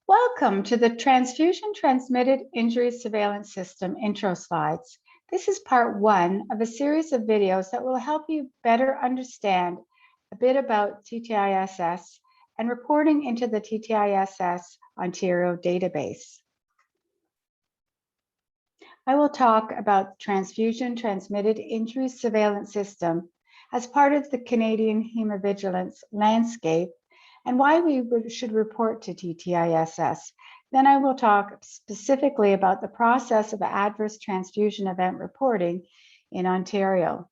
Welcome to the Transfusion Transmitted Injury Surveillance System intro slides. This is part one of a series of videos that will help you better understand a bit about TTISS and reporting into the TTISS Ontario database. I will talk about the Transfusion Transmitted Injury Surveillance System as part of the Canadian Hemovigilance landscape and why we should report to TTISS. Then I will talk specifically about the process of adverse transfusion event reporting in Ontario.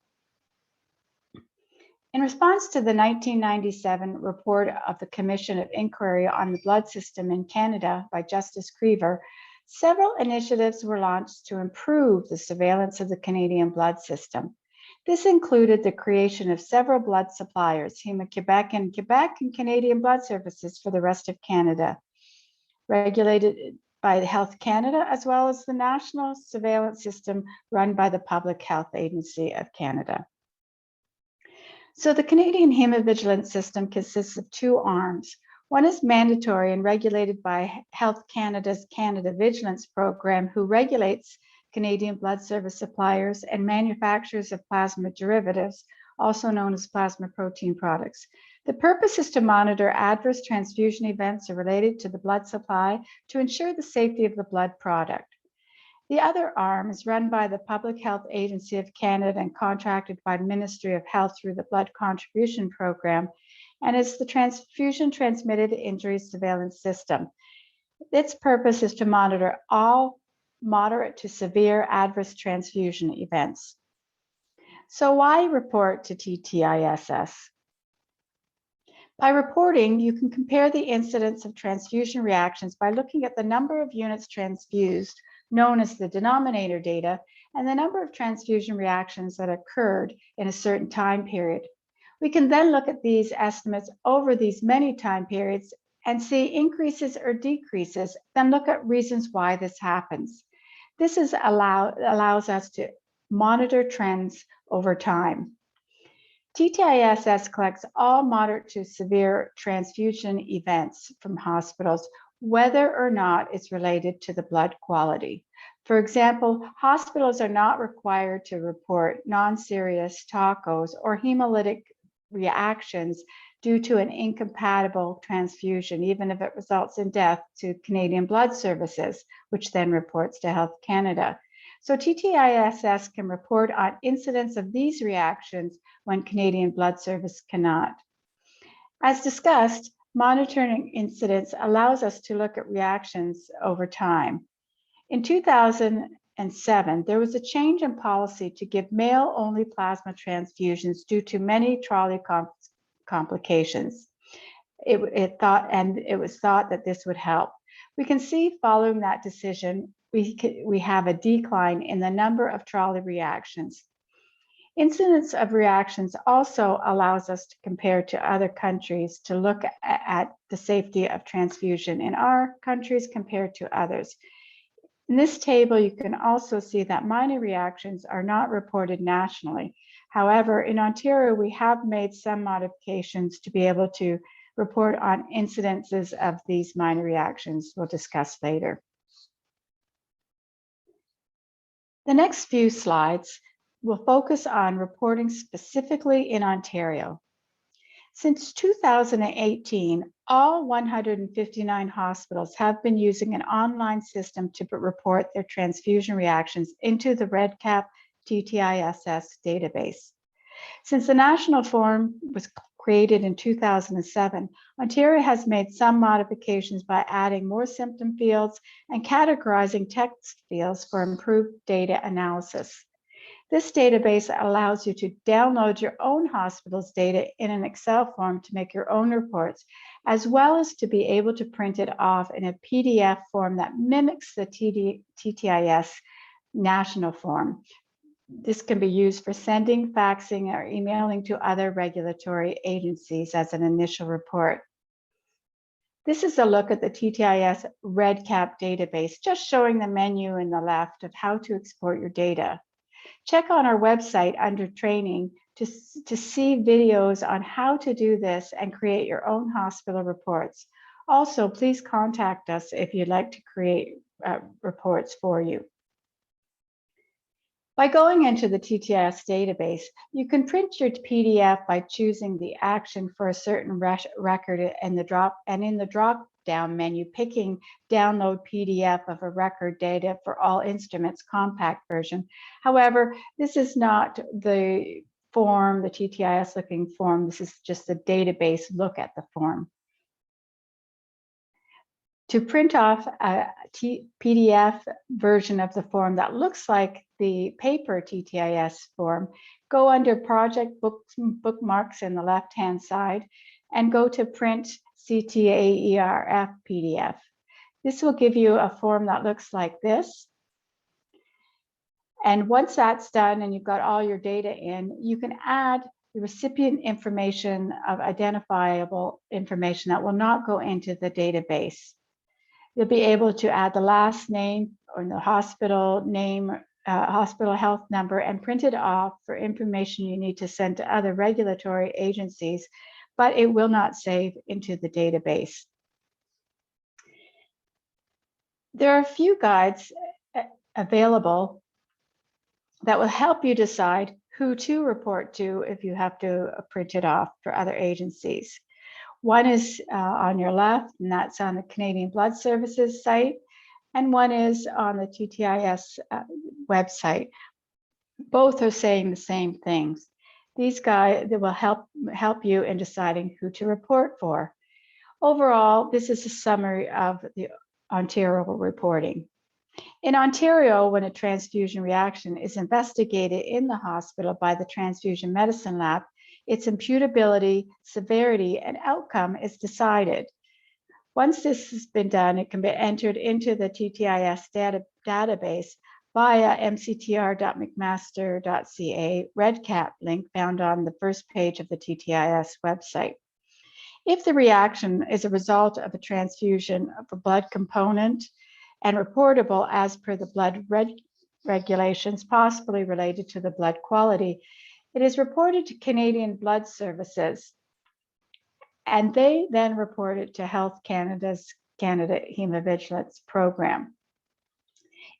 In response to the 1997 report of the Commission of Inquiry on the Blood System in Canada by Justice Creever, several initiatives were launched to improve the surveillance of the Canadian blood system. This included the creation of several blood suppliers, Hemo-Quebec and Canadian Blood Services for the rest of Canada, regulated by Health Canada, as well as the national surveillance system run by the Public Health Agency of Canada. So the Canadian Hemovigilance system consists of two arms. One is mandatory and regulated by Health Canada's Canada Vigilance Program, who regulates Canadian blood service suppliers and manufacturers of plasma derivatives, also known as plasma protein products. The purpose is to monitor adverse transfusion events related to the blood supply to ensure the safety of the blood product. The other arm is run by the Public Health Agency of Canada and contracted by the Ministry of Health through the Blood Contribution Program, and is the Transfusion Transmitted Injury Surveillance System. Its purpose is to monitor all moderate to severe adverse transfusion events. So why report to TTISS? By reporting, you can compare the incidence of transfusion reactions by looking at the number of units transfused, known as the denominator data, and the number of transfusion reactions that occurred in a certain time period. We can then look at these estimates over these many time periods and see increases or decreases, then look at reasons why this happens. This allows us to monitor trends over time. TTISS collects all moderate to severe transfusion events from hospitals, whether or not it's related to the blood quality. For example, hospitals are not required to report non-serious TACOs or hemolytic reactions due to an incompatible transfusion, even if it results in death, to Canadian Blood Services, which then reports to Health Canada. So TTISS can report on incidents of these reactions when Canadian Blood Service cannot. As discussed, monitoring incidents allows us to look at reactions over time. In 2007, there was a change in policy to give male-only plasma transfusions due to many trolley complications. It was thought that this would help. We can see following that decision, we have a decline in the number of trolley reactions. Incidence of reactions also allows us to compare to other countries to look at the safety of transfusion in our countries compared to others. In this table, you can also see that minor reactions are not reported nationally. However, in Ontario, we have made some modifications to be able to report on incidences of these minor reactions we'll discuss later. The next few slides will focus on reporting specifically in Ontario. Since 2018, all 159 hospitals have been using an online system to report their transfusion reactions into the REDCap TTISS database. Since the national form was created in 2007, Ontario has made some modifications by adding more symptom fields and categorizing text fields for improved data analysis. This database allows you to download your own hospital's data in an Excel form to make your own reports, as well as to be able to print it off in a PDF form that mimics the TTIS national form. This can be used for sending, faxing, or emailing to other regulatory agencies as an initial report. This is a look at the TTIS REDCap database, just showing the menu in the left of how to export your data. Check on our website under training to see videos on how to do this and create your own hospital reports. Also, please contact us if you'd like to create reports for you. By going into the TTIS database, you can print your PDF by choosing the action for a certain record in the drop-down menu, picking download PDF of a record data for all instruments compact version. However, this is not the form, the TTIS looking form. This is just a database look at the form. To print off a PDF version of the form that looks like the paper TTIS form, go under Project Bookmarks in the left-hand side and go to Print CTAERF PDF. This will give you a form that looks like this. And once that's done and you've got all your data in, you can add the recipient information of identifiable information that will not go into the database. You'll be able to add the last name or the hospital name, hospital health number, and print it off for information you need to send to other regulatory agencies, but it will not save into the database. There are a few guides available that will help you decide who to report to if you have to print it off for other agencies. One is on your left, and that's on the Canadian Blood Services site, and one is on the TTIS website. Both are saying the same things. These guides will help you in deciding who to report for. Overall, this is a summary of the Ontario reporting. In Ontario, when a transfusion reaction is investigated in the hospital by the transfusion medicine lab, its imputability, severity, and outcome is decided. Once this has been done, it can be entered into the TTIS database via mctr.mcmaster.ca REDCap link found on the first page of the TTIS website. If the reaction is a result of a transfusion of a blood component and reportable as per the blood regulations, possibly related to the blood quality, it is reported to Canadian Blood Services, and they then report it to Health Canada's Canada Hemovigilance Program.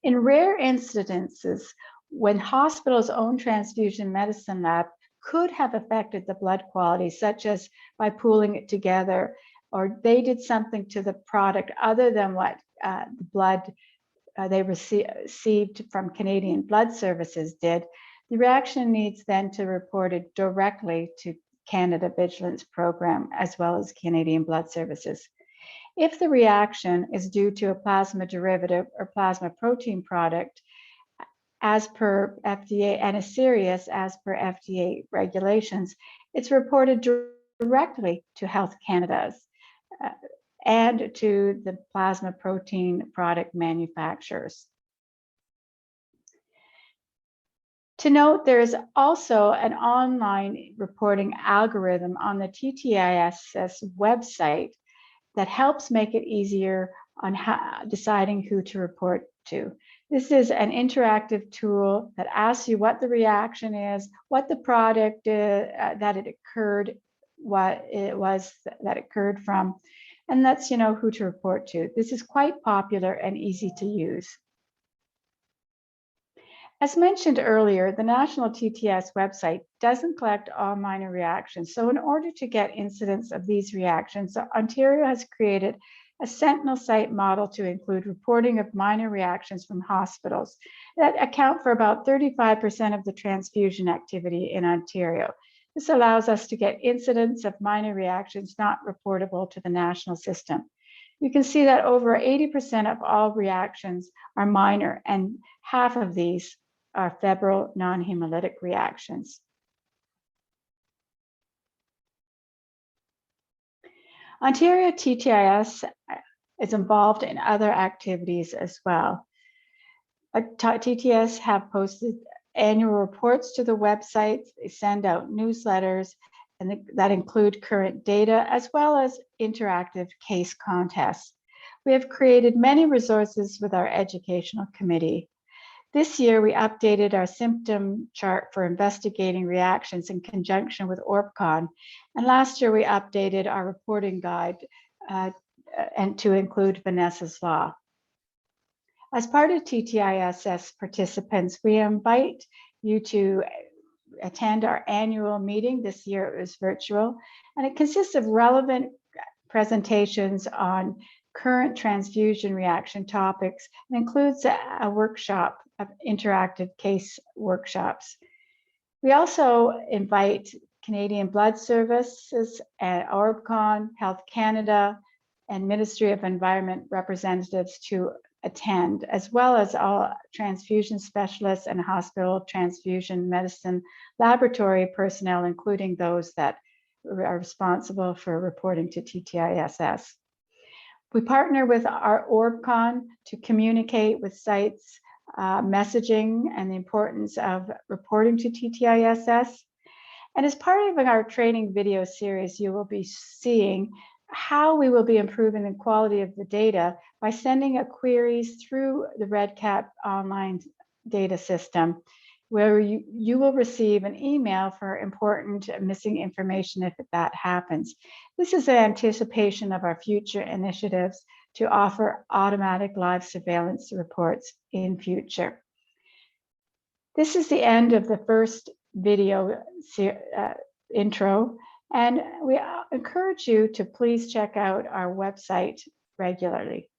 In rare instances, when hospitals' own transfusion medicine lab could have affected the blood quality, such as by pooling it together, or they did something to the product other than what the blood they received from Canadian Blood Services did, the reaction needs then to report it directly to Canada Vigilance Program as well as Canadian Blood Services. If the reaction is due to a plasma derivative or plasma protein product as per FDA and is serious as per FDA regulations, it's reported directly to Health Canada's and to the plasma protein product manufacturers. To note, there is also an online reporting algorithm on the TTISS website that helps make it easier on deciding who to report to. This is an interactive tool that asks you what the reaction is, what the product that it occurred, what it was that occurred from, and lets you know who to report to. This is quite popular and easy to use. As mentioned earlier, the National TTS website doesn't collect all minor reactions. So in order to get incidents of these reactions, Ontario has created a Sentinel site model to include reporting of minor reactions from hospitals that account for about 35% of the transfusion activity in Ontario. This allows us to get incidents of minor reactions not reportable to the national system. You can see that over 80% of all reactions are minor, and half of these are febrile non-hemolytic reactions. Ontario TTIS is involved in other activities as well. TTS have posted annual reports to the website. They send out newsletters and that include current data as well as interactive case contests. We have created many resources with our educational committee. This year, we updated our symptom chart for investigating reactions in conjunction with ORPCON. And last year, we updated our reporting guide and to include Vanessa's Law. As part of TTISS participants, we invite you to attend our annual meeting. This year it was virtual, and it consists of relevant presentations on current transfusion reaction topics and includes a workshop of interactive case workshops. We also invite Canadian Blood Services, ORBCON, Health Canada, and Ministry of Environment representatives to attend, as well as all transfusion specialists and hospital transfusion medicine laboratory personnel, including those that are responsible for reporting to TTISS. We partner with our ORBCON to communicate with sites messaging and the importance of reporting to TTISS. And as part of our training video series, you will be seeing how we will be improving the quality of the data by sending queries through the REDCap online data system, where you will receive an email for important missing information if that happens. This is an anticipation of our future initiatives to offer automatic live surveillance reports in future. This is the end of the first video intro, and we encourage you to please check out our website regularly.